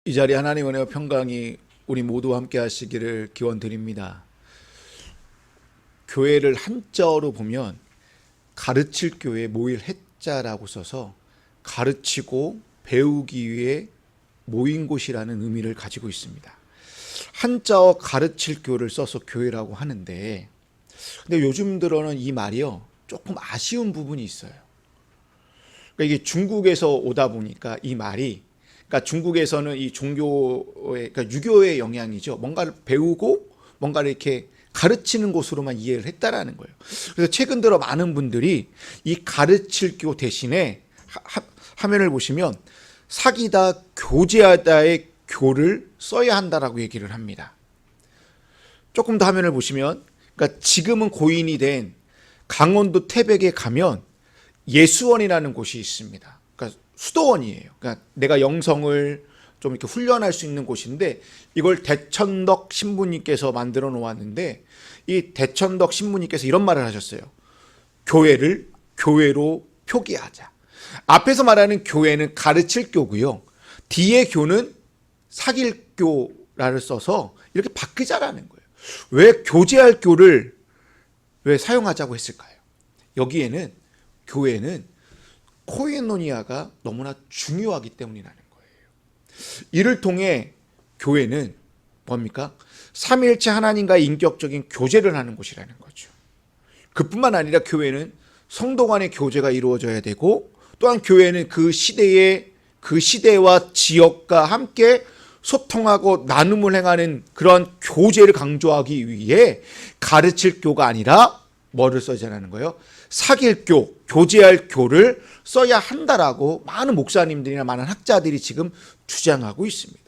이 자리 하나님 은혜와 평강이 우리 모두와 함께 하시기를 기원드립니다. 교회를 한자어로 보면 가르칠 교회 모일 해자라고 써서 가르치고 배우기 위해 모인 곳이라는 의미를 가지고 있습니다. 한자어 가르칠 교를 써서 교회라고 하는데, 근데 요즘 들어는 이 말이요 조금 아쉬운 부분이 있어요. 그러니까 이게 중국에서 오다 보니까 이 말이, 그러니까 중국에서는 이 종교의, 그러니까 유교의 영향이죠. 뭔가를 배우고 뭔가를 이렇게 가르치는 곳으로만 이해를 했다라는 거예요. 그래서 최근 들어 많은 분들이 이 가르칠 교 대신에 화면을 보시면 사귀다, 교제하다의 교를 써야 한다라고 얘기를 합니다. 조금 더 화면을 보시면, 그러니까 지금은 고인이 된 강원도 태백에 가면 예수원이라는 곳이 있습니다. 그러니까 수도원이에요. 그러니까 내가 영성을 좀 이렇게 훈련할 수 있는 곳인데, 이걸 대천덕 신부님께서 만들어 놓았는데, 이 대천덕 신부님께서 이런 말을 하셨어요. 교회를 교회로 표기하자. 앞에서 말하는 교회는 가르칠 교고요, 뒤에 교는 사귈 교라를 써서 이렇게 바뀌자라는 거예요. 왜 교제할 교를 왜 사용하자고 했을까요? 여기에는 교회는 코이노니아가 너무나 중요하기 때문이라는 거예요. 이를 통해 교회는 뭡니까? 삼위일체 하나님과의 인격적인 교제를 하는 곳이라는 거죠. 그뿐만 아니라 교회는 성도 간의 교제가 이루어져야 되고, 또한 교회는 그 시대와 지역과 함께 소통하고 나눔을 행하는 그런 교제를 강조하기 위해 가르칠 교가 아니라 뭐를 써야하는 거예요? 사귈 교, 교제할 교를 써야 한다라고 많은 목사님들이나 많은 학자들이 지금 주장하고 있습니다.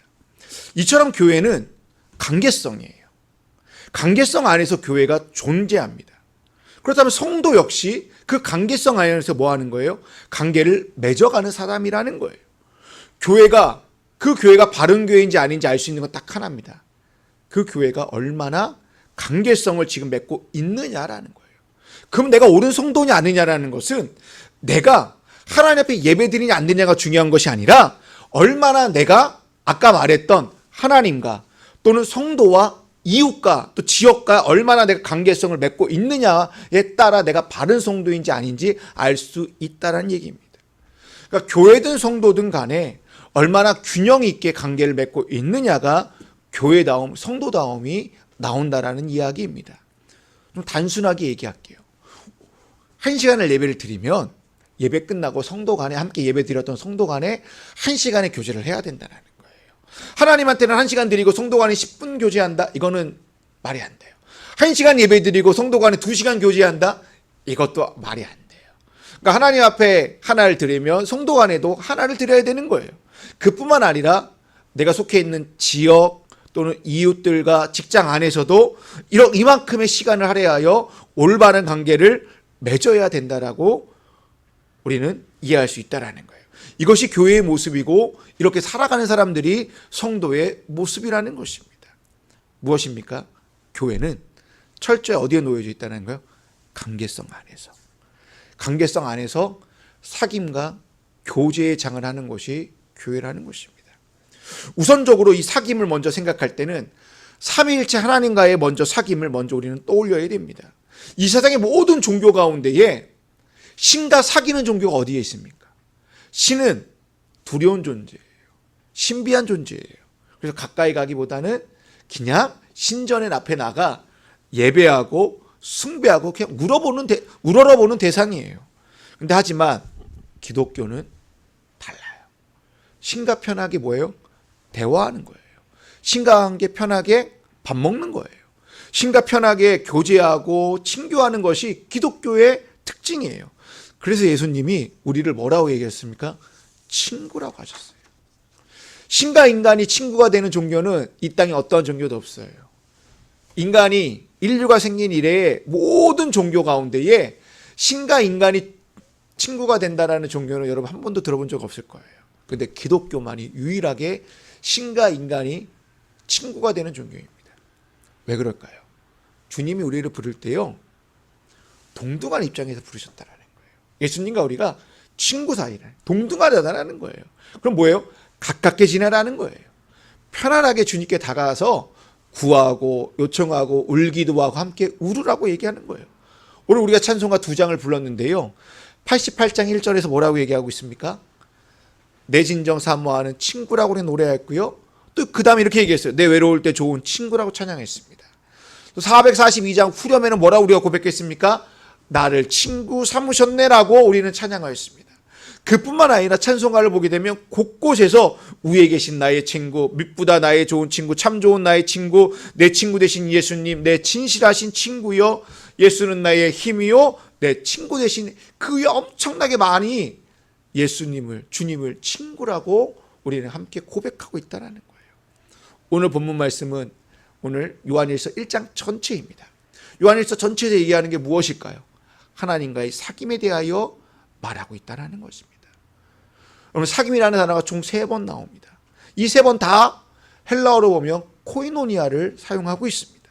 이처럼 교회는 관계성이에요. 관계성 안에서 교회가 존재합니다. 그렇다면 성도 역시 그 관계성 안에서 뭐 하는 거예요? 관계를 맺어가는 사람이라는 거예요. 그 교회가 바른 교회인지 아닌지 알 수 있는 건 딱 하나입니다. 그 교회가 얼마나 관계성을 지금 맺고 있느냐라는 거예요. 그럼 내가 옳은 성도냐 아니냐라는 것은 내가 하나님 앞에 예배드리냐 안 드리냐가 중요한 것이 아니라, 얼마나 내가 아까 말했던 하나님과 또는 성도와 이웃과 또 지역과 얼마나 내가 관계성을 맺고 있느냐에 따라 내가 바른 성도인지 아닌지 알 수 있다는 얘기입니다. 그러니까 교회든 성도든 간에 얼마나 균형 있게 관계를 맺고 있느냐가 교회다움, 성도다움이 나온다라는 이야기입니다. 좀 단순하게 얘기할게요. 1시간을 예배를 드리면 예배 끝나고 성도 간에 함께 예배 드렸던 성도 간에 1시간의 교제를 해야 된다는 거예요. 하나님한테는 1시간 드리고 성도 간에 10분 교제한다? 이거는 말이 안 돼요. 1시간 예배 드리고 성도 간에 2시간 교제한다? 이것도 말이 안 돼요. 그러니까 하나님 앞에 하나를 드리면 성도 간에도 하나를 드려야 되는 거예요. 그뿐만 아니라 내가 속해 있는 지역 또는 이웃들과 직장 안에서도 이만큼의 시간을 할애하여 올바른 관계를 맺어야 된다라고 우리는 이해할 수 있다라는 거예요. 이것이 교회의 모습이고, 이렇게 살아가는 사람들이 성도의 모습이라는 것입니다. 무엇입니까? 교회는 철저히 어디에 놓여져 있다는 거예요? 관계성 안에서. 관계성 안에서 사귐과 교제의 장을 하는 것이 교회라는 것입니다. 우선적으로 이 사귐을 먼저 생각할 때는 삼위일체 하나님과의 사귐을 먼저 우리는 떠올려야 됩니다. 이 세상의 모든 종교 가운데에 신과 사귀는 종교가 어디에 있습니까? 신은 두려운 존재예요. 신비한 존재예요. 그래서 가까이 가기보다는 그냥 신전의 앞에 나가 예배하고 숭배하고 그냥 우러러보는 대상이에요. 근데 하지만 기독교는 달라요. 신과 편하게 뭐예요? 대화하는 거예요. 신과 함께 편하게 밥 먹는 거예요. 신과 편하게 교제하고 친교하는 것이 기독교의 특징이에요. 그래서 예수님이 우리를 뭐라고 얘기했습니까? 친구라고 하셨어요. 신과 인간이 친구가 되는 종교는 이 땅에 어떠한 종교도 없어요. 인류가 생긴 이래의 모든 종교 가운데에 신과 인간이 친구가 된다라는 종교는 여러분 한 번도 들어본 적 없을 거예요. 그런데 기독교만이 유일하게 신과 인간이 친구가 되는 종교입니다. 왜 그럴까요? 주님이 우리를 부를 때요, 동등한 입장에서 부르셨다라는 거예요. 예수님과 우리가 친구 사이를 동등하다라는 거예요. 그럼 뭐예요? 가깝게 지내라는 거예요. 편안하게 주님께 다가가서 구하고 요청하고 울기도 하고 함께 울으라고 얘기하는 거예요. 오늘 우리가 찬송가 2장을 불렀는데요. 88장 1절에서 뭐라고 얘기하고 있습니까? 내 진정 사모하는 친구라고 노래했고요. 또 그 다음에 이렇게 얘기했어요. 내 외로울 때 좋은 친구라고 찬양했습니다. 또 442장 후렴에는 뭐라고 우리가 고백했습니까? 나를 친구 삼으셨네라고 우리는 찬양하였습니다. 그뿐만 아니라 찬송가를 보게 되면 곳곳에서 위에 계신 나의 친구, 밑보다 나의 좋은 친구, 참 좋은 나의 친구, 내 친구 되신 예수님, 내 진실하신 친구요, 예수는 나의 힘이요, 내 친구 되신 그 위에 엄청나게 많이 예수님을, 주님을 친구라고 우리는 함께 고백하고 있다는 거예요. 오늘 본문 말씀은 오늘 요한일서 1장 전체입니다. 요한일서 전체에서 얘기하는 게 무엇일까요? 하나님과의 사귐에 대하여 말하고 있다는 것입니다. 여러분, 사귐이라는 단어가 총 3번 나옵니다. 이 3번 다 헬라어로 보면 코이노니아를 사용하고 있습니다.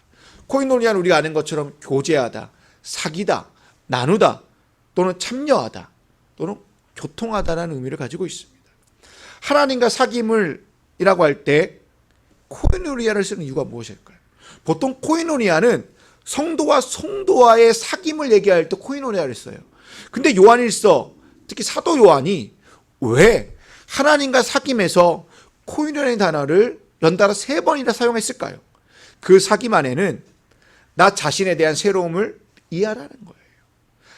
코이노니아는 우리가 아는 것처럼 교제하다, 사귀다, 나누다, 또는 참여하다, 또는 교통하다라는 의미를 가지고 있습니다. 하나님과 사귐을 이라고 할 때 코이노니아를 쓰는 이유가 무엇일까요? 보통 코이노니아는 성도와 성도와의 사귐을 얘기할 때 코이노니아를 써요. 근데 요한일서, 특히 사도 요한이 왜 하나님과 사귐에서 코이노니아라는 단어를 연달아 3번이나 사용했을까요? 그 사귐 안에는 나 자신에 대한 새로움을 이해하라는 거예요.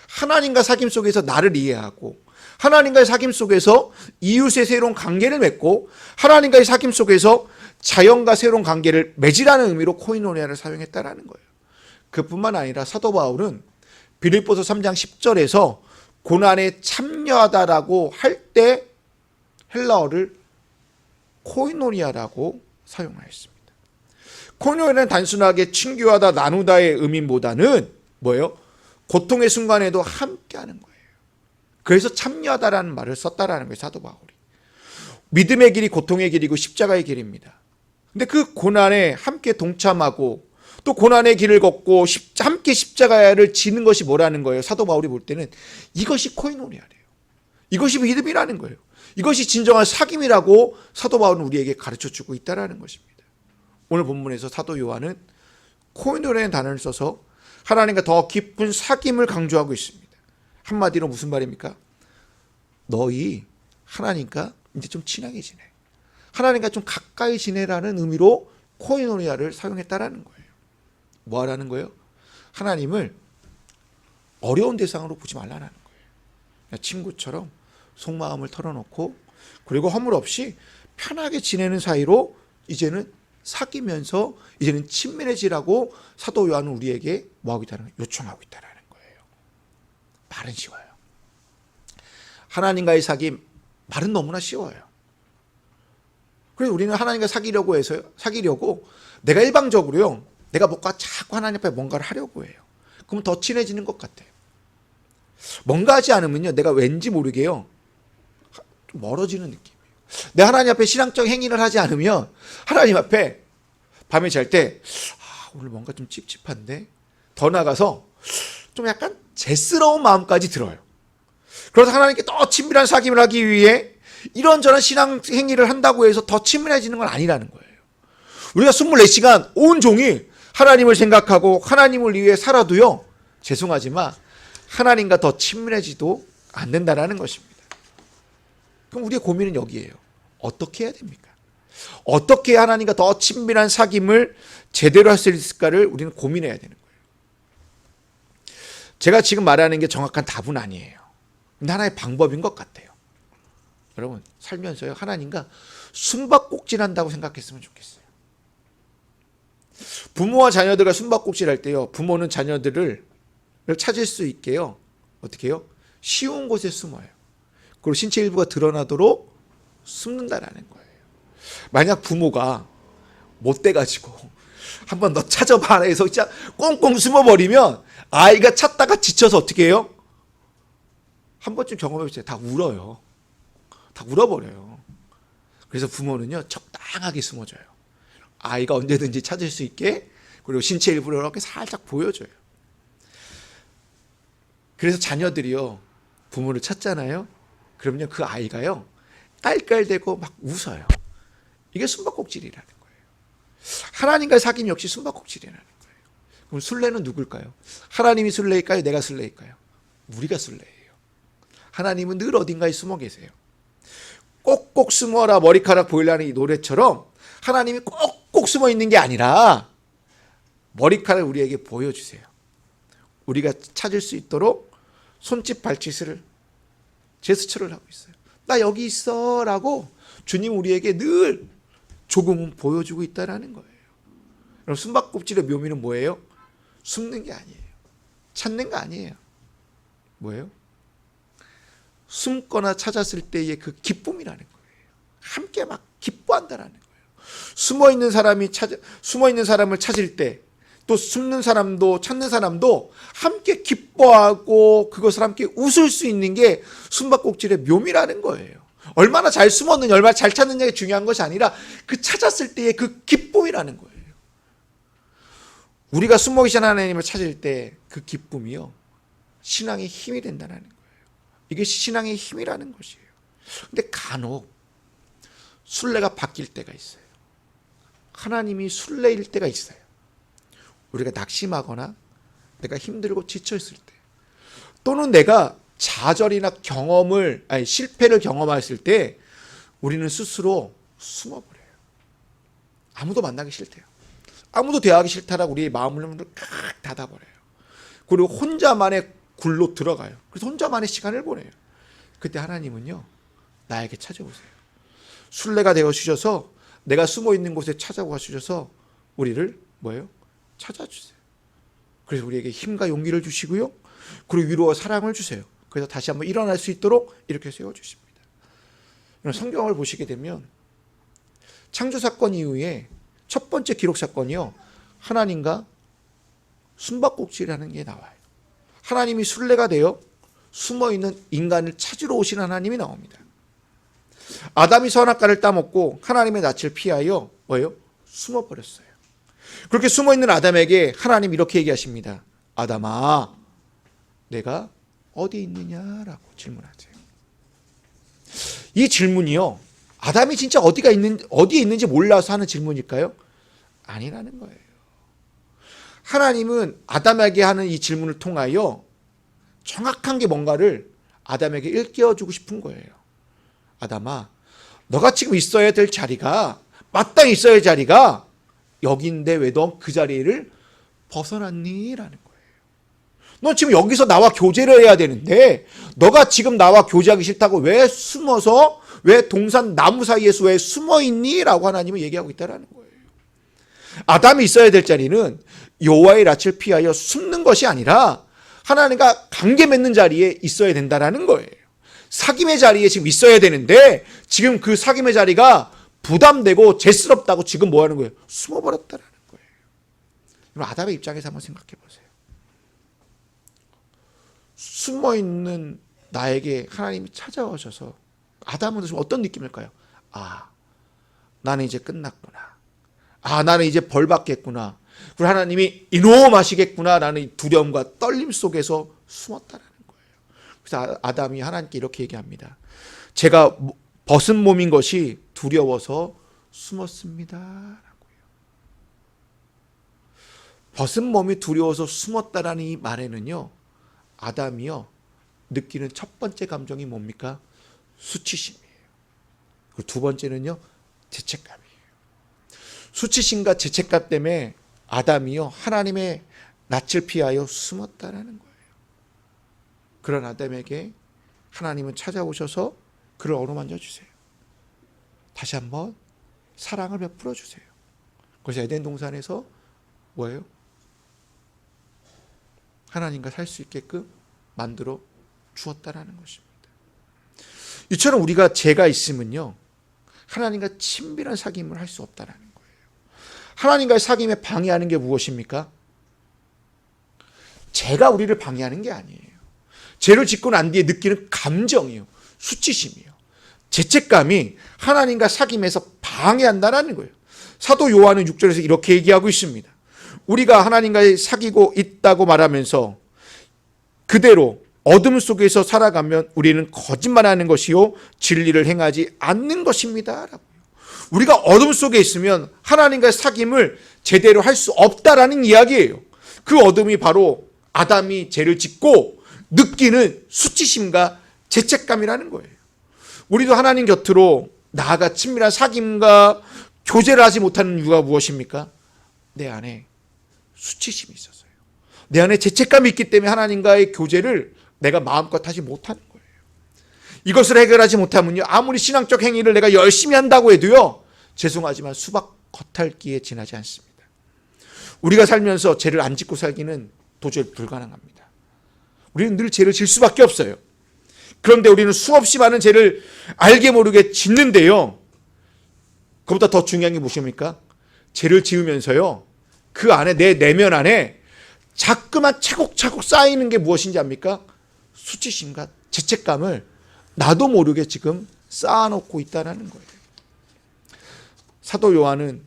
하나님과 사귐 속에서 나를 이해하고, 하나님과의 사귐 속에서 이웃의 새로운 관계를 맺고, 하나님과의 사귐 속에서 자연과 새로운 관계를 맺으라는 의미로 코이노니아를 사용했다라는 거예요. 그뿐만 아니라 사도 바울은 빌립보서 3장 10절에서 고난에 참여하다라고 할 때 헬라어를 코이노니아라고 사용하였습니다. 코이노니아는 단순하게 친교하다, 나누다의 의미보다는 뭐예요? 고통의 순간에도 함께하는 거예요. 그래서 참여하다라는 말을 썼다라는 거예요, 사도 바울이. 믿음의 길이 고통의 길이고 십자가의 길입니다. 근데 그 고난에 함께 동참하고 또 고난의 길을 걷고 함께 십자가를 지는 것이 뭐라는 거예요? 사도 바울이 볼 때는 이것이 코이노니아래요. 이것이 믿음이라는 거예요. 이것이 진정한 사귐이라고 사도 바울은 우리에게 가르쳐주고 있다는 것입니다. 오늘 본문에서 사도 요한은 코이노니아라는 단어를 써서 하나님과 더 깊은 사귐을 강조하고 있습니다. 한마디로 무슨 말입니까? 너희 하나님과 이제 좀 친하게 지내. 하나님과 좀 가까이 지내라는 의미로 코이노니아를 사용했다라는 거예요. 뭐 하라는 거예요? 하나님을 어려운 대상으로 보지 말라는 거예요. 친구처럼 속마음을 털어놓고, 그리고 허물 없이 편하게 지내는 사이로 이제는 사귀면서 이제는 친밀해지라고 사도 요한은 우리에게 뭐하고 있다는 거예요? 요청하고 있다는 거예요. 말은 쉬워요. 하나님과의 사귐, 말은 너무나 쉬워요. 그래서 우리는 하나님과 사귀려고 내가 일방적으로요, 내가 뭔가 자꾸 하나님 앞에 뭔가를 하려고 해요. 그럼 더 친해지는 것 같아요. 뭔가 하지 않으면요, 내가 왠지 모르게요, 좀 멀어지는 느낌이에요. 내가 하나님 앞에 신앙적 행위를 하지 않으면 하나님 앞에 밤에 잘 때 오늘 뭔가 좀 찝찝한데, 더 나가서 좀 약간 죄스러운 마음까지 들어요. 그래서 하나님께 더 친밀한 사귐을 하기 위해 이런저런 신앙 행위를 한다고 해서 더 친밀해지는 건 아니라는 거예요. 우리가 24시간 온종일 하나님을 생각하고 하나님을 위해 살아도요, 죄송하지만 하나님과 더 친밀해지도 않는다는 것입니다. 그럼 우리의 고민은 여기에요. 어떻게 해야 됩니까? 어떻게 하나님과 더 친밀한 사귐을 제대로 할 수 있을까를 우리는 고민해야 되는 거예요. 제가 지금 말하는 게 정확한 답은 아니에요. 근데 하나의 방법인 것 같아요. 여러분, 살면서요, 하나님과 숨바꼭질한다고 생각했으면 좋겠어요. 부모와 자녀들과 숨바꼭질할 때요, 부모는 자녀들을 찾을 수 있게요, 어떻게 해요? 쉬운 곳에 숨어요. 그리고 신체 일부가 드러나도록 숨는다라는 거예요. 만약 부모가 못 돼가지고 한번 너 찾아봐라 해서 진짜 꽁꽁 숨어버리면 아이가 찾다가 지쳐서 어떻게 해요? 한 번쯤 경험해보세요. 다 울어요. 다 울어버려요. 그래서 부모는요, 적당하게 숨어줘요. 아이가 언제든지 찾을 수 있게, 그리고 신체 일부를 이렇게 살짝 보여줘요. 그래서 자녀들이요, 부모를 찾잖아요. 그러면요, 그 아이가요, 깔깔대고 막 웃어요. 이게 숨바꼭질이라는 거예요. 하나님과의 사귐 역시 숨바꼭질이라는 거예요. 그럼 순례는 누굴까요? 하나님이 순례일까요? 내가 순례일까요? 우리가 순례예요. 하나님은 늘 어딘가에 숨어 계세요. 꼭꼭 숨어라 머리카락 보이려는 이 노래처럼 하나님이 꼭꼭 숨어 있는 게 아니라 머리카락을 우리에게 보여주세요. 우리가 찾을 수 있도록 손짓 발짓을 제스처를 하고 있어요. 나 여기 있어 라고 주님 우리에게 늘 조금은 보여주고 있다는 거예요. 그럼 숨바꼭질의 묘미는 뭐예요? 숨는 게 아니에요. 찾는 거 아니에요. 뭐예요? 숨거나 찾았을 때의 그 기쁨이라는 거예요. 함께 막 기뻐한다라는 거예요. 숨어 있는 사람을 찾을 때, 또 숨는 사람도 찾는 사람도 함께 기뻐하고 그것을 함께 웃을 수 있는 게 숨바꼭질의 묘미라는 거예요. 얼마나 잘 숨었느냐, 얼마나 잘 찾느냐가 중요한 것이 아니라 그 찾았을 때의 그 기쁨이라는 거예요. 우리가 숨어 계신 하나님을 찾을 때 그 기쁨이요, 신앙의 힘이 된다는 거예요. 이게 신앙의 힘이라는 것이에요. 근데 간혹 순례가 바뀔 때가 있어요. 하나님이 순례일 때가 있어요. 우리가 낙심하거나 내가 힘들고 지쳐있을 때, 또는 내가 좌절이나 실패를 경험했을 때 우리는 스스로 숨어버려요. 아무도 만나기 싫대요. 아무도 대화하기 싫다라고 우리의 마음을 칵 닫아버려요. 그리고 혼자만의 굴로 들어가요. 그래서 혼자만의 시간을 보내요. 그때 하나님은요, 나에게 찾아오세요. 순례가 되어 주셔서 내가 숨어 있는 곳에 찾아와 주셔서 우리를 뭐예요? 찾아주세요. 그래서 우리에게 힘과 용기를 주시고요, 그리고 위로와 사랑을 주세요. 그래서 다시 한번 일어날 수 있도록 이렇게 세워주십니다. 성경을 보시게 되면 창조사건 이후에 첫 번째 기록 사건이요, 하나님과 숨바꼭질하는 게 나와요. 하나님이 순례가 되어 숨어있는 인간을 찾으러 오신 하나님이 나옵니다. 아담이 선악과를 따먹고 하나님의 낯을 피하여 뭐예요? 숨어버렸어요. 그렇게 숨어있는 아담에게 하나님 이렇게 얘기하십니다. 아담아, 내가 어디 있느냐라고 질문하세요. 이 질문이요, 아담이 진짜 어디에 있는지 몰라서 하는 질문일까요? 아니라는 거예요. 하나님은 아담에게 하는 이 질문을 통하여 정확한 게 뭔가를 아담에게 일깨워주고 싶은 거예요. 아담아, 너가 지금 있어야 될 자리가, 마땅히 있어야 할 자리가 여기인데 왜 너 그 자리를 벗어났니? 라는 거예요. 너 지금 여기서 나와 교제를 해야 되는데 너가 지금 나와 교제하기 싫다고 왜 숨어서, 왜 동산 나무 사이에서 왜 숨어 있니? 라고 하나님은 얘기하고 있다는 거예요. 아담이 있어야 될 자리는 여호와의 낯을 피하여 숨는 것이 아니라 하나님과 관계 맺는 자리에 있어야 된다는 거예요. 사귐의 자리에 지금 있어야 되는데 지금 그 사귐의 자리가 부담되고 죄스럽다고 지금 뭐 하는 거예요? 숨어버렸다는 거예요. 여러분, 아담의 입장에서 한번 생각해 보세요. 숨어있는 나에게 하나님이 찾아오셔서 아담은 어떤 느낌일까요? 아, 나는 이제 끝났구나. 아, 나는 이제 벌 받겠구나. 그리고 하나님이 이놈 하시겠구나 라는 이 두려움과 떨림 속에서 숨었다는 거예요. 그래서 아담이 하나님께 이렇게 얘기합니다. 제가 벗은 몸인 것이 두려워서 숨었습니다 라고요. 벗은 몸이 두려워서 숨었다라는 이 말에는요, 아담이요 느끼는 첫 번째 감정이 뭡니까? 수치심이에요. 그리고 두 번째는요, 죄책감이에요. 수치심과 죄책감 때문에 아담이요 하나님의 낯을 피하여 숨었다라는 거예요. 그런 아담에게 하나님은 찾아오셔서 그를 어루만져 주세요. 다시 한번 사랑을 베풀어 주세요. 그래서 에덴 동산에서 뭐예요? 하나님과 살 수 있게끔 만들어 주었다라는 것입니다. 이처럼 우리가 죄가 있으면요, 하나님과 친밀한 사귐을 할 수 없다라는 거예요. 하나님과의 사귐에 방해하는 게 무엇입니까? 죄가 우리를 방해하는 게 아니에요. 죄를 짓고 난 뒤에 느끼는 감정이요, 수치심이요, 죄책감이 하나님과 사귐에서 방해한다는 거예요. 사도 요한은 6절에서 이렇게 얘기하고 있습니다. 우리가 하나님과 사귀고 있다고 말하면서 그대로 어둠 속에서 살아가면 우리는 거짓말하는 것이요 진리를 행하지 않는 것입니다 라고요. 우리가 어둠 속에 있으면 하나님과의 사귐을 제대로 할 수 없다라는 이야기예요. 그 어둠이 바로 아담이 죄를 짓고 느끼는 수치심과 죄책감이라는 거예요. 우리도 하나님 곁으로 나아가 친밀한 사귐과 교제를 하지 못하는 이유가 무엇입니까? 내 안에 수치심이 있어서요. 내 안에 죄책감이 있기 때문에 하나님과의 교제를 내가 마음껏 하지 못하는 거예요. 이것을 해결하지 못하면요, 아무리 신앙적 행위를 내가 열심히 한다고 해도요, 죄송하지만 수박 겉핥기에 지나지 않습니다. 우리가 살면서 죄를 안 짓고 살기는 도저히 불가능합니다. 우리는 늘 죄를 질 수밖에 없어요. 그런데 우리는 수없이 많은 죄를 알게 모르게 짓는데요, 그보다 더 중요한 게 무엇입니까? 죄를 지으면서요, 그 안에, 내 내면 안에 자꾸만 차곡차곡 쌓이는 게 무엇인지 압니까? 수치심과 죄책감을 나도 모르게 지금 쌓아놓고 있다는 거예요. 사도 요한은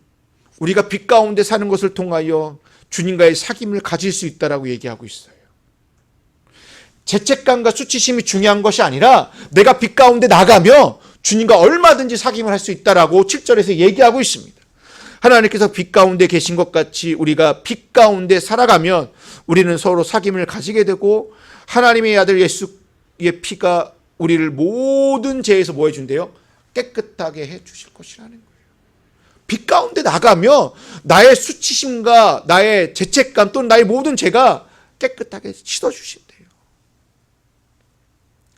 우리가 빛 가운데 사는 것을 통하여 주님과의 사귐을 가질 수 있다라고 얘기하고 있어요. 죄책감과 수치심이 중요한 것이 아니라 내가 빛 가운데 나가며 주님과 얼마든지 사귐을 할 수 있다라고 7절에서 얘기하고 있습니다. 하나님께서 빛 가운데 계신 것 같이 우리가 빛 가운데 살아가면 우리는 서로 사귐을 가지게 되고 하나님의 아들 예수의 피가 우리를 모든 죄에서 뭐 해준대요? 깨끗하게 해주실 것이라는 거예요. 빛 가운데 나가며 나의 수치심과 나의 죄책감 또는 나의 모든 죄가 깨끗하게 씻어주신대요.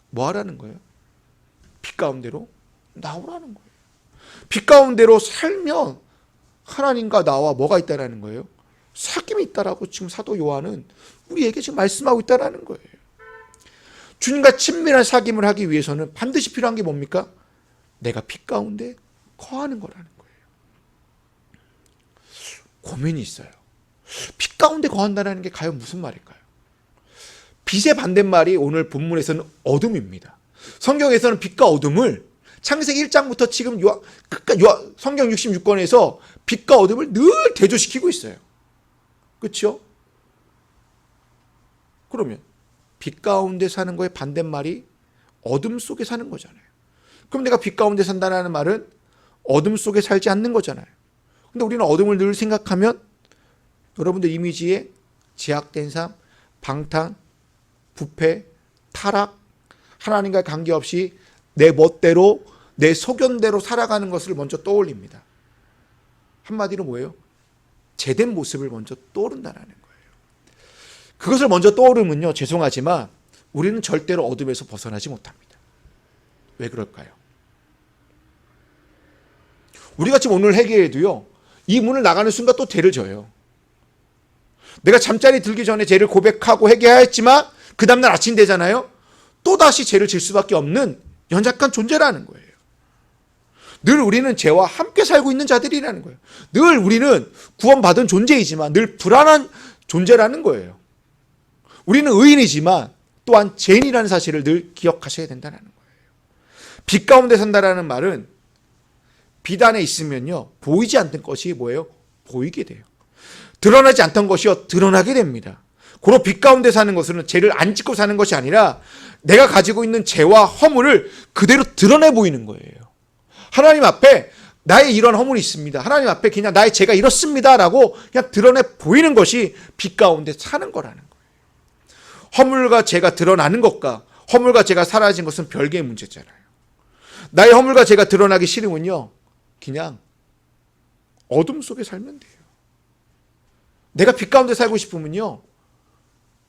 뭐 하라는 거예요? 빛 가운데로 나오라는 거예요. 빛 가운데로 살면 하나님과 나와 뭐가 있다라는 거예요? 사귐이 있다라고 지금 사도 요한은 우리에게 지금 말씀하고 있다라는 거예요. 주님과 친밀한 사귐을 하기 위해서는 반드시 필요한 게 뭡니까? 내가 빛 가운데 거하는 거라는 거예요. 고민이 있어요. 빛 가운데 거한다는 게 과연 무슨 말일까요? 빛의 반대말이 오늘 본문에서는 어둠입니다. 성경에서는 빛과 어둠을 창세기 1장부터 지금 성경 66권에서 빛과 어둠을 늘 대조시키고 있어요. 그렇죠? 그러면 빛 가운데 사는 거의 반대말이 어둠 속에 사는 거잖아요. 그럼 내가 빛 가운데 산다는 말은 어둠 속에 살지 않는 거잖아요. 근데 우리는 어둠을 늘 생각하면 여러분들 이미지에 제약된 삶, 방탕, 부패, 타락, 하나님과 관계없이 내 멋대로 내 소견대로 살아가는 것을 먼저 떠올립니다. 한마디로 뭐예요? 제된 모습을 먼저 떠오른다는 거예요. 그것을 먼저 떠오르면요, 죄송하지만 우리는 절대로 어둠에서 벗어나지 못합니다. 왜 그럴까요? 우리가 지금 오늘 회개해도요, 이 문을 나가는 순간 또 죄를 져요. 내가 잠자리 들기 전에 죄를 고백하고 회개하였지만 그 다음날 아침 되잖아요. 또다시 죄를 질 수밖에 없는 연약한 존재라는 거예요. 늘 우리는 죄와 함께 살고 있는 자들이라는 거예요. 늘 우리는 구원받은 존재이지만 늘 불안한 존재라는 거예요. 우리는 의인이지만 또한 죄인이라는 사실을 늘 기억하셔야 된다는 거예요. 빛 가운데 산다라는 말은 빛 안에 있으면요, 보이지 않던 것이 뭐예요? 보이게 돼요. 드러나지 않던 것이요, 드러나게 됩니다. 고로 빛 가운데 사는 것은 죄를 안 짓고 사는 것이 아니라 내가 가지고 있는 죄와 허물을 그대로 드러내 보이는 거예요. 하나님 앞에 나의 이런 허물이 있습니다. 하나님 앞에 그냥 나의 죄가 이렇습니다라고 그냥 드러내 보이는 것이 빛 가운데 사는 거라는 거예요. 허물과 죄가 드러나는 것과 허물과 죄가 사라진 것은 별개의 문제잖아요. 나의 허물과 죄가 드러나기 싫으면요, 그냥 어둠 속에 살면 돼요. 내가 빛 가운데 살고 싶으면요,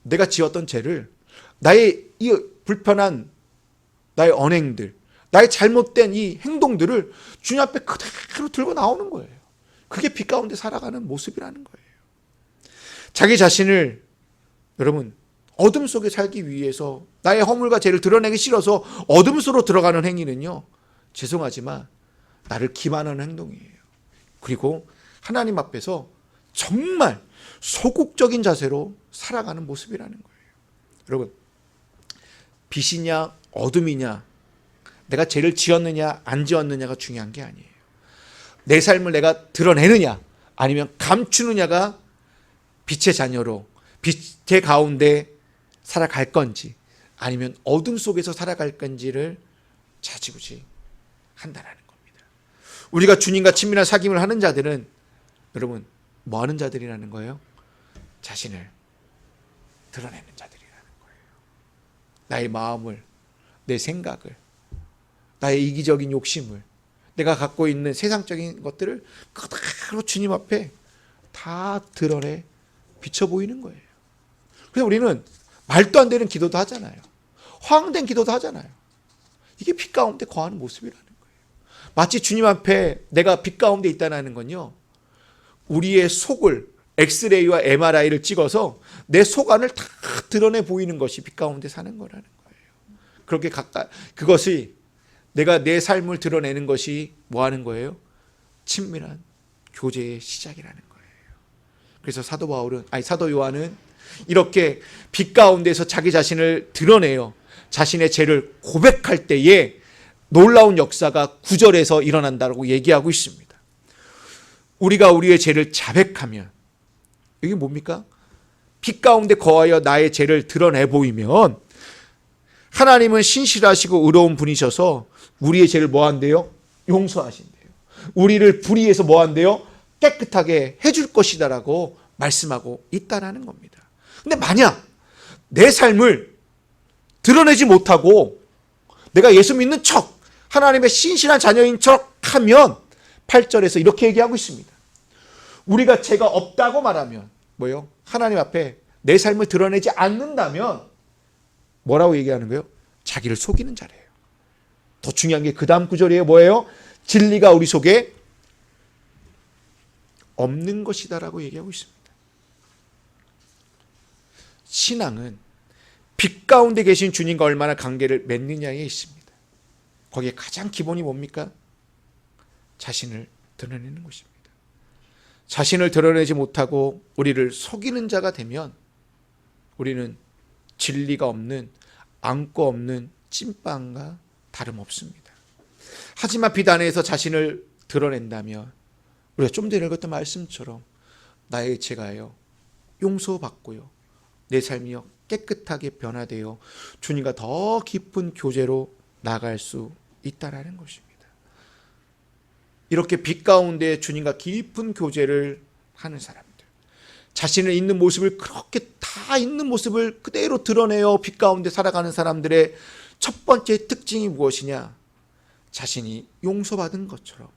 내가 지었던 죄를, 나의 이 불편한 나의 언행들, 나의 잘못된 이 행동들을 주님 앞에 그대로 들고 나오는 거예요. 그게 빛 가운데 살아가는 모습이라는 거예요. 자기 자신을, 여러분, 어둠 속에 살기 위해서 나의 허물과 죄를 드러내기 싫어서 어둠 속으로 들어가는 행위는요, 죄송하지만 나를 기만하는 행동이에요. 그리고 하나님 앞에서 정말 소극적인 자세로 살아가는 모습이라는 거예요. 여러분, 빛이냐 어둠이냐, 내가 죄를 지었느냐 안 지었느냐가 중요한 게 아니에요. 내 삶을 내가 드러내느냐 아니면 감추느냐가 빛의 자녀로 빛의 가운데 살아갈 건지 아니면 어둠 속에서 살아갈 건지를 자지우지 한다는 겁니다. 우리가 주님과 친밀한 사귐을 하는 자들은 여러분 뭐 하는 자들이라는 거예요? 자신을 드러내는 자들이라는 거예요. 나의 마음을, 내 생각을, 나의 이기적인 욕심을, 내가 갖고 있는 세상적인 것들을 그대로 주님 앞에 다 드러내 비춰 보이는 거예요. 그래서 우리는 말도 안 되는 기도도 하잖아요. 허황된 기도도 하잖아요. 이게 빛 가운데 거하는 모습이라는 거예요. 마치 주님 앞에 내가 빛 가운데 있다는 건요, 우리의 속을 엑스레이와 MRI를 찍어서 내 속 안을 다 드러내 보이는 것이 빛 가운데 사는 거라는 거예요. 그렇게 그것이 내가 내 삶을 드러내는 것이 뭐 하는 거예요? 친밀한 교제의 시작이라는 거예요. 그래서 사도 요한은 이렇게 빛 가운데서 자기 자신을 드러내요. 자신의 죄를 고백할 때에 놀라운 역사가 9절에서 일어난다고 얘기하고 있습니다. 우리가 우리의 죄를 자백하면, 이게 뭡니까? 빛 가운데 거하여 나의 죄를 드러내 보이면 하나님은 신실하시고 의로운 분이셔서 우리의 죄를 뭐 한대요? 용서하신대요. 우리를 불의해서 뭐 한대요? 깨끗하게 해줄 것이다라고 말씀하고 있다라는 겁니다. 근데 만약 내 삶을 드러내지 못하고 내가 예수 믿는 척, 하나님의 신실한 자녀인 척 하면 8절에서 이렇게 얘기하고 있습니다. 우리가 죄가 없다고 말하면 뭐예요? 하나님 앞에 내 삶을 드러내지 않는다면 뭐라고 얘기하는 거예요? 자기를 속이는 자래요. 더 중요한 게 그 다음 구절이에요. 뭐예요? 진리가 우리 속에 없는 것이다라고 얘기하고 있습니다. 신앙은 빛 가운데 계신 주님과 얼마나 관계를 맺느냐에 있습니다. 거기에 가장 기본이 뭡니까? 자신을 드러내는 것입니다. 자신을 드러내지 못하고 우리를 속이는 자가 되면 우리는 진리가 없는, 안고 없는 찐빵과 다름없습니다. 하지만 빛 안에서 자신을 드러낸다면 우리가 좀 전에 읽었던 말씀처럼 나의 죄가요 용서받고요, 내 삶이요 깨끗하게 변화되어 주님과 더 깊은 교제로 나갈 수 있다라는 것입니다. 이렇게 빛 가운데 주님과 깊은 교제를 하는 사람들, 자신을 있는 모습을 그렇게 다 있는 모습을 그대로 드러내어 빛 가운데 살아가는 사람들의 첫 번째 특징이 무엇이냐? 자신이 용서받은 것처럼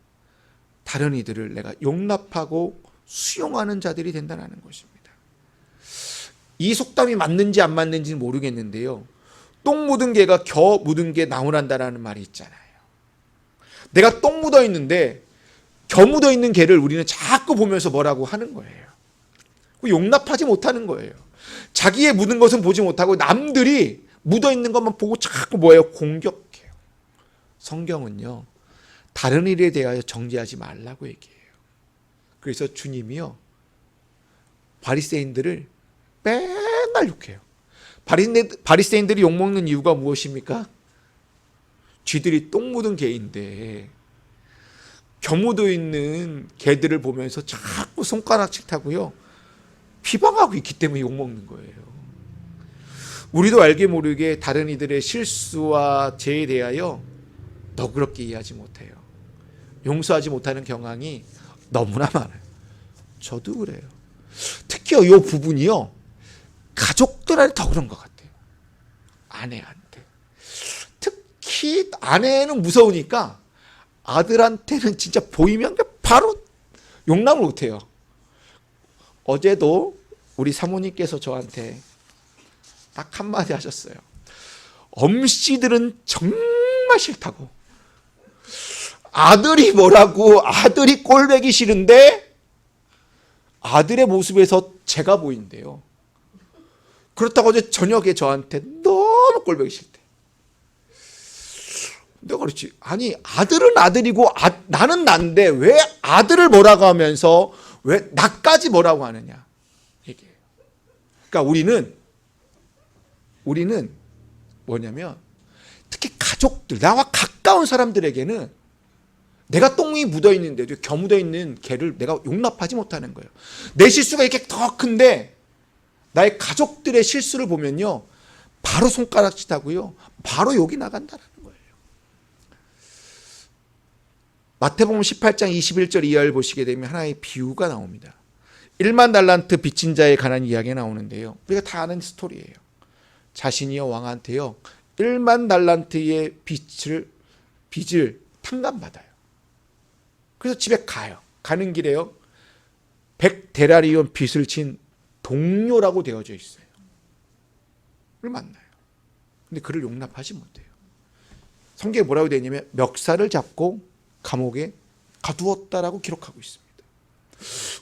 다른 이들을 내가 용납하고 수용하는 자들이 된다는 것입니다. 이 속담이 맞는지 안 맞는지는 모르겠는데요, 똥 묻은 개가 겨 묻은 개 나오란다라는 말이 있잖아요. 내가 똥 묻어 있는데 겨 묻어 있는 개를 우리는 자꾸 보면서 뭐라고 하는 거예요. 용납하지 못하는 거예요. 자기의 묻은 것은 보지 못하고 남들이 묻어 있는 것만 보고 자꾸 뭐예요? 공격해요. 성경은요, 다른 일에 대하여 정죄하지 말라고 얘기해요. 그래서 주님이요, 바리새인들을 맨날 욕해요. 바리새인들이 욕먹는 이유가 무엇입니까? 쥐들이 똥 묻은 개인데 겨 묻어 있는 개들을 보면서 자꾸 손가락질 타고요, 비방하고 있기 때문에 욕먹는 거예요. 우리도 알게 모르게 다른 이들의 실수와 죄에 대하여 너그럽게 이해하지 못해요. 용서하지 못하는 경향이 너무나 많아요. 저도 그래요. 특히 이 부분이요, 가족들한테 더 그런 것 같아요. 아내한테. 특히 아내는 무서우니까 아들한테는 진짜 보이면 바로 용납을 못해요. 어제도 우리 사모님께서 저한테 딱 한마디 하셨어요. 엄씨들은 정말 싫다고. 아들이 뭐라고, 아들이 꼴보기 싫은데 아들의 모습에서 제가 보인대요. 그렇다고 어제 저녁에 저한테 너무 꼴보기 싫대. 내가 그렇지. 아니, 아들은 아들이고 나는 난데 왜 아들을 뭐라고 하면서 왜 나까지 뭐라고 하느냐 얘기해요. 그러니까 우리는 뭐냐면 특히 가족들, 나와 가까운 사람들에게는 내가 똥이 묻어있는데도 겨 묻어있는 개를 내가 용납하지 못하는 거예요. 내 실수가 이렇게 더 큰데 나의 가족들의 실수를 보면요, 바로 손가락질 하고요, 바로 욕이 나간다는 거예요. 마태복음 18장 21절 이하를 보시게 되면 하나의 비유가 나옵니다. 1만 달란트 빚진 자에 관한 이야기가 나오는데요. 우리가 다 아는 스토리예요. 자신이요 왕한테요 1만 달란트의 빚을 탕감받아요. 그래서 집에 가요. 가는 길에요 100데나리온 빚을 진 동료라고 되어져 있어요. 그를 만나요. 근데 그를 용납하지 못해요. 성경에 뭐라고 되어 있냐면 멱살을 잡고 감옥에 가두었다라고 기록하고 있습니다.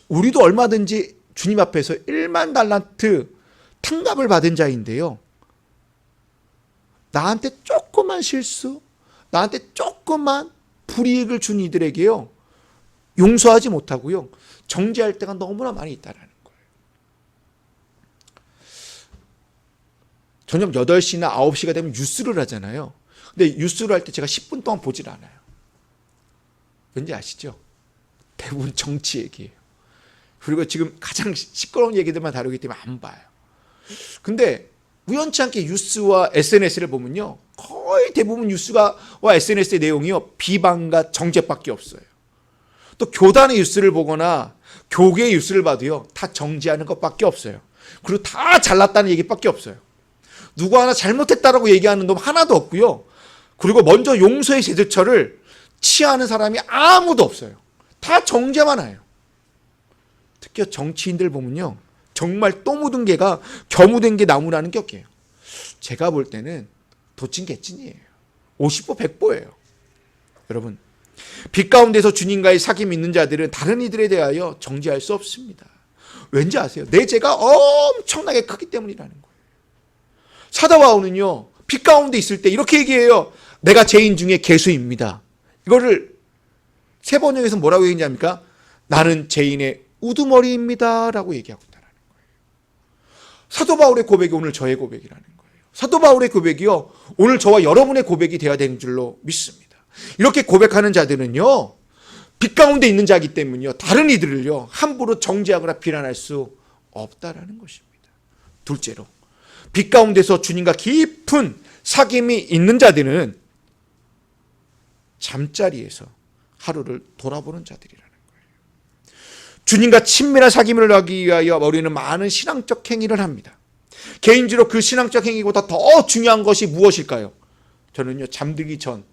우리도 얼마든지 주님 앞에서 1만 달란트 탕감을 받은 자인데요. 나한테 조그만 실수, 나한테 조그만 불이익을 준 이들에게요. 용서하지 못하고요. 정죄할 때가 너무나 많이 있다는 거예요. 저녁 8시나 9시가 되면 뉴스를 하잖아요. 근데 뉴스를 할 때 제가 10분 동안 보질 않아요. 왠지 아시죠? 대부분 정치 얘기예요. 그리고 지금 가장 시끄러운 얘기들만 다루기 때문에 안 봐요. 근데 우연치 않게 뉴스와 SNS를 보면요. 거의 대부분 뉴스와 SNS의 내용이요. 비방과 정죄밖에 없어요. 또 교단의 뉴스를 보거나 교계의 뉴스를 봐도요. 다 정죄하는 것밖에 없어요. 그리고 다 잘났다는 얘기밖에 없어요. 누구 하나 잘못했다라고 얘기하는 놈 하나도 없고요. 그리고 먼저 용서의 제스처를 취하는 사람이 아무도 없어요. 다 정죄만 해요. 특히 정치인들 보면요. 정말 또 묻은 개가 겨 묻은 게 나무라는 게 없게요. 제가 볼 때는 도찐 개찐이에요. 50보 100보예요. 여러분, 빛 가운데서 주님과의 사귐이 있는 자들은 다른 이들에 대하여 정죄할 수 없습니다. 왠지 아세요? 내 죄가 엄청나게 크기 때문이라는 거예요. 사도 바울은요. 빛 가운데 있을 때 이렇게 얘기해요. 내가 죄인 중에 괴수입니다. 이거를 세 번역에서 뭐라고 얘기합니까? 나는 죄인의 우두머리입니다 라고 얘기하고 있다는 거예요. 사도 바울의 고백이 오늘 저의 고백이라는 거예요. 사도 바울의 고백이요 오늘 저와 여러분의 고백이 되어야 되는 줄로 믿습니다. 이렇게 고백하는 자들은요 빛 가운데 있는 자이기 때문에요 다른 이들을요 함부로 정죄하거나 비난할 수 없다라는 것입니다. 둘째로 빛 가운데서 주님과 깊은 사귐이 있는 자들은 잠자리에서 하루를 돌아보는 자들이라는 거예요. 주님과 친밀한 사귐을 하기 위하여 우리는 많은 신앙적 행위를 합니다. 개인적으로 그 신앙적 행위보다 더 중요한 것이 무엇일까요? 저는요 잠들기 전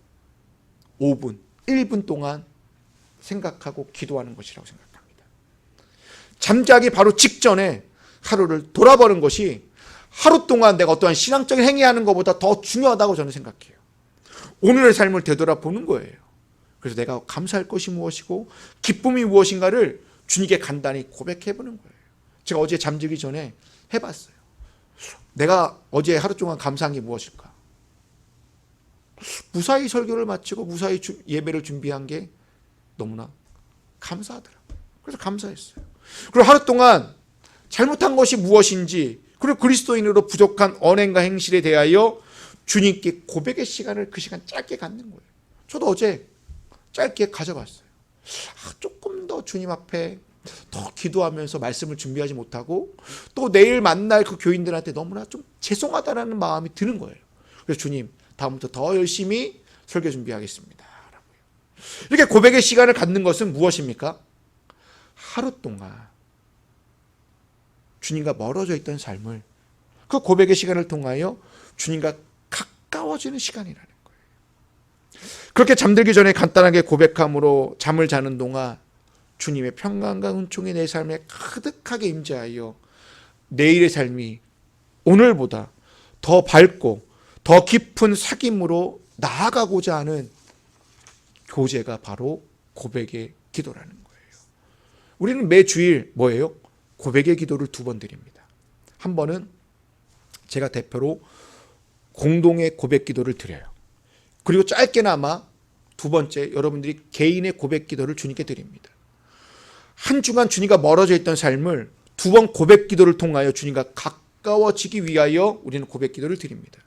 5분, 1분 동안 생각하고 기도하는 것이라고 생각합니다. 잠자기 바로 직전에 하루를 돌아보는 것이 하루 동안 내가 어떠한 신앙적인 행위하는 것보다 더 중요하다고 저는 생각해요. 오늘의 삶을 되돌아보는 거예요. 그래서 내가 감사할 것이 무엇이고 기쁨이 무엇인가를 주님께 간단히 고백해보는 거예요. 제가 어제 잠들기 전에 해봤어요. 내가 어제 하루 동안 감사한 게 무엇일까? 무사히 설교를 마치고 무사히 예배를 준비한 게 너무나 감사하더라고요. 그래서 감사했어요. 그리고 하루 동안 잘못한 것이 무엇인지 그리고 그리스도인으로 부족한 언행과 행실에 대하여 주님께 고백의 시간을 그 시간 짧게 갖는 거예요. 저도 어제 짧게 가져봤어요. 조금 더 주님 앞에 더 기도하면서 말씀을 준비하지 못하고 또 내일 만날 그 교인들한테 너무나 좀 죄송하다라는 마음이 드는 거예요. 그래서 주님 다음부터 더 열심히 설교 준비하겠습니다. 이렇게 고백의 시간을 갖는 것은 무엇입니까? 하루 동안 주님과 멀어져 있던 삶을 그 고백의 시간을 통하여 주님과 가까워지는 시간이라는 거예요. 그렇게 잠들기 전에 간단하게 고백함으로 잠을 자는 동안 주님의 평강과 은총이 내 삶에 가득하게 임재하여 내일의 삶이 오늘보다 더 밝고 더 깊은 사귐으로 나아가고자 하는 교제가 바로 고백의 기도라는 거예요. 우리는 매 주일 뭐예요? 고백의 기도를 2번 드립니다. 한 번은 제가 대표로 공동의 고백 기도를 드려요. 그리고 짧게나마 2번째 여러분들이 개인의 고백 기도를 주님께 드립니다. 한 주간 주님과 멀어져 있던 삶을 2번 고백 기도를 통하여 주님과 가까워지기 위하여 우리는 고백 기도를 드립니다.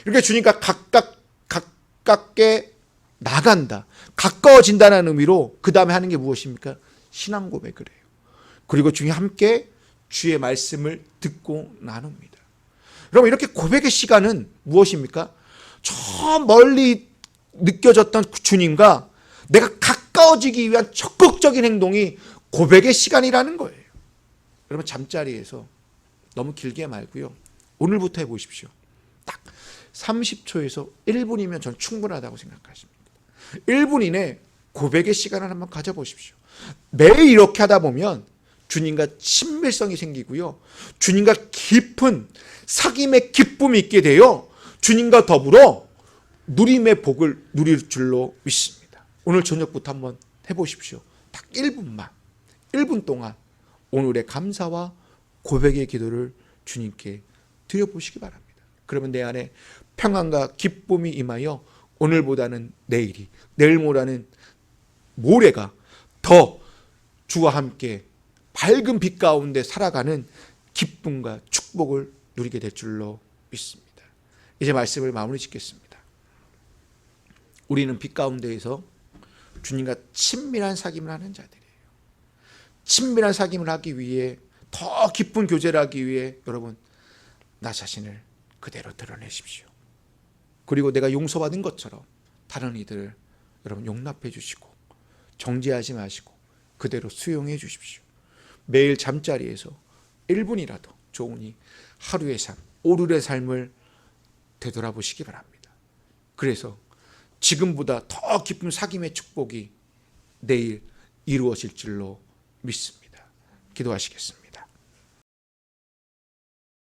이렇게 주님과 가깝게 나간다, 가까워진다는 의미로 그 다음에 하는 게 무엇입니까? 신앙 고백을 해요. 그리고 주님 함께 주의 말씀을 듣고 나눕니다. 여러분 이렇게 고백의 시간은 무엇입니까? 저 멀리 느껴졌던 주님과 내가 가까워지기 위한 적극적인 행동이 고백의 시간이라는 거예요. 여러분 잠자리에서 너무 길게 말고요. 오늘부터 해보십시오. 딱 30초에서 1분이면 전 충분하다고 생각하십니다. 1분 이내 고백의 시간을 한번 가져보십시오. 매일 이렇게 하다 보면 주님과 친밀성이 생기고요. 주님과 깊은 사귐의 기쁨이 있게 되어 주님과 더불어 누림의 복을 누릴 줄로 믿습니다. 오늘 저녁부터 한번 해보십시오. 딱 1분만, 1분 동안 오늘의 감사와 고백의 기도를 주님께 드려보시기 바랍니다. 그러면 내 안에 평안과 기쁨이 임하여 오늘보다는 내일이, 내일보다는 모레가 더 주와 함께 밝은 빛 가운데 살아가는 기쁨과 축복을 누리게 될 줄로 믿습니다. 이제 말씀을 마무리 짓겠습니다. 우리는 빛 가운데에서 주님과 친밀한 사귐을 하는 자들이에요. 친밀한 사귐을 하기 위해, 더 깊은 교제를 하기 위해 여러분 나 자신을 그대로 드러내십시오. 그리고 내가 용서받은 것처럼 다른 이들을 여러분 용납해 주시고 정죄하지 마시고 그대로 수용해 주십시오. 매일 잠자리에서 1분이라도 좋으니 하루의 삶, 오늘의 삶을 되돌아보시기 바랍니다. 그래서 지금보다 더 깊은 사귐의 축복이 내일 이루어질 줄로 믿습니다. 기도하시겠습니다.